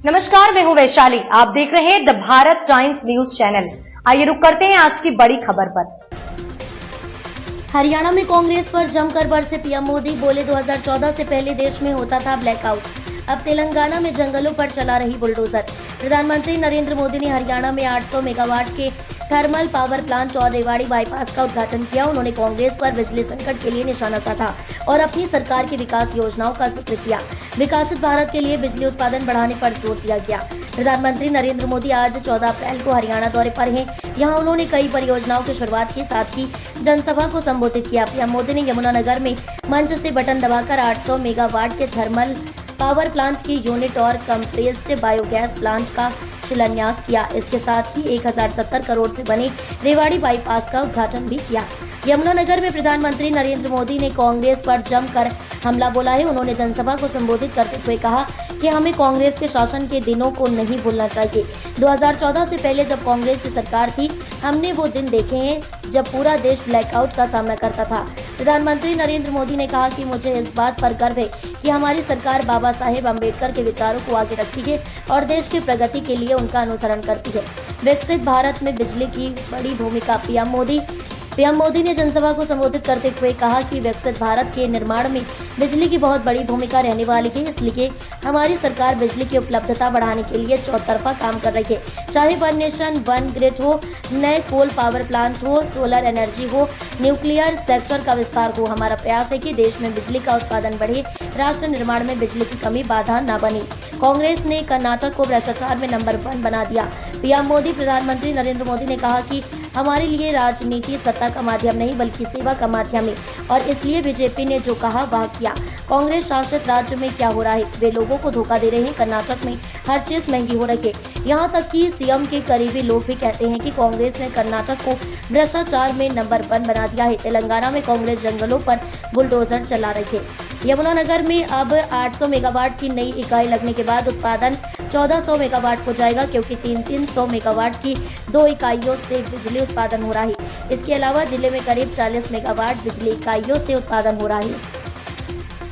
नमस्कार, मैं हूं वैशाली। आप देख रहे हैं the Bharat times news channel. आइए रुक करते हैं आज की बड़ी खबर पर। हरियाणा में कांग्रेस पर जमकर बरसे पीएम मोदी। बोले 2014 से पहले देश में होता था ब्लैकआउट, अब तेलंगाना में जंगलों पर चला रही बुलडोजर। प्रधानमंत्री नरेंद्र मोदी ने हरियाणा में 800 मेगावाट के थर्मल पावर प्लांट और रेवाड़ी बाईपास का उद्घाटन किया। उन्होंने कांग्रेस पर बिजली संकट के लिए निशाना साधा और अपनी सरकार की विकास योजनाओं का जिक्र किया। विकसित भारत के लिए बिजली उत्पादन बढ़ाने पर जोर दिया गया। प्रधानमंत्री नरेंद्र मोदी आज 14 अप्रैल को हरियाणा दौरे पर हैं। यहाँ उन्होंने कई परियोजनाओं की शुरुआत की, साथ ही जनसभा को संबोधित किया। पीएम मोदी ने यमुनानगर में मंच से बटन दबाकर 800 मेगावाट के थर्मल पावर प्लांट की यूनिट और कंप्रेस्ड बायोगैस प्लांट का शिलान्यास किया। इसके साथ ही 1070 करोड़ से बने रेवाड़ी बाईपास का उद्घाटन भी किया। यमुनानगर में प्रधानमंत्री नरेंद्र मोदी ने कांग्रेस पर जमकर हमला बोला है। उन्होंने जनसभा को संबोधित करते हुए कहा कि हमें कांग्रेस के शासन के दिनों को नहीं भूलना चाहिए। 2014 से पहले जब कांग्रेस की सरकार थी, हमने वो दिन देखे हैं जब पूरा देश ब्लैकआउट का सामना करता था। प्रधानमंत्री नरेंद्र मोदी ने कहा कि मुझे इस बात पर गर्व है कि हमारी सरकार बाबा साहेब अम्बेडकर के विचारों को आगे रखती है और देश की प्रगति के लिए उनका अनुसरण करती है। विकसित भारत में बिजली की बड़ी भूमिका। पीएम मोदी ने जनसभा को संबोधित करते हुए कहा कि विकसित भारत के निर्माण में बिजली की बहुत बड़ी भूमिका रहने वाली है, इसलिए हमारी सरकार बिजली की उपलब्धता बढ़ाने के लिए चौतरफा काम कर रही है। चाहे वन नेशन वन ग्रिड हो, नए कोल पावर प्लांट हो, सोलर एनर्जी हो, न्यूक्लियर सेक्टर का विस्तार हो, हमारा प्रयास है कि देश में बिजली का उत्पादन बढ़े, राष्ट्र निर्माण में बिजली की कमी बाधा न बने। कांग्रेस ने कर्नाटक को भ्रष्टाचार में नंबर 1 बना दिया। पीएम मोदी प्रधानमंत्री नरेंद्र मोदी ने कहा कि हमारे लिए राजनीति सत्ता का माध्यम नहीं बल्कि सेवा का माध्यम है और इसलिए बीजेपी ने जो कहा वह किया। कांग्रेस शासित राज्य में क्या हो रहा है, वे लोगों को धोखा दे रहे हैं। कर्नाटक में हर चीज महंगी हो रही है। यहाँ तक कि सीएम के करीबी लोग भी कहते हैं कि कांग्रेस ने कर्नाटक को भ्रष्टाचार में नंबर 1 बना दिया है। तेलंगाना में कांग्रेस जंगलों पर बुलडोजर चला रही है। यमुनानगर में अब 800 मेगावाट की नई इकाई लगने के बाद उत्पादन 1400 मेगावाट हो जाएगा, क्योंकि 300 मेगावाट की 2 इकाइयों से बिजली उत्पादन हो रहा है। इसके अलावा जिले में करीब 40 मेगावाट बिजली इकाइयों से उत्पादन हो रहा है।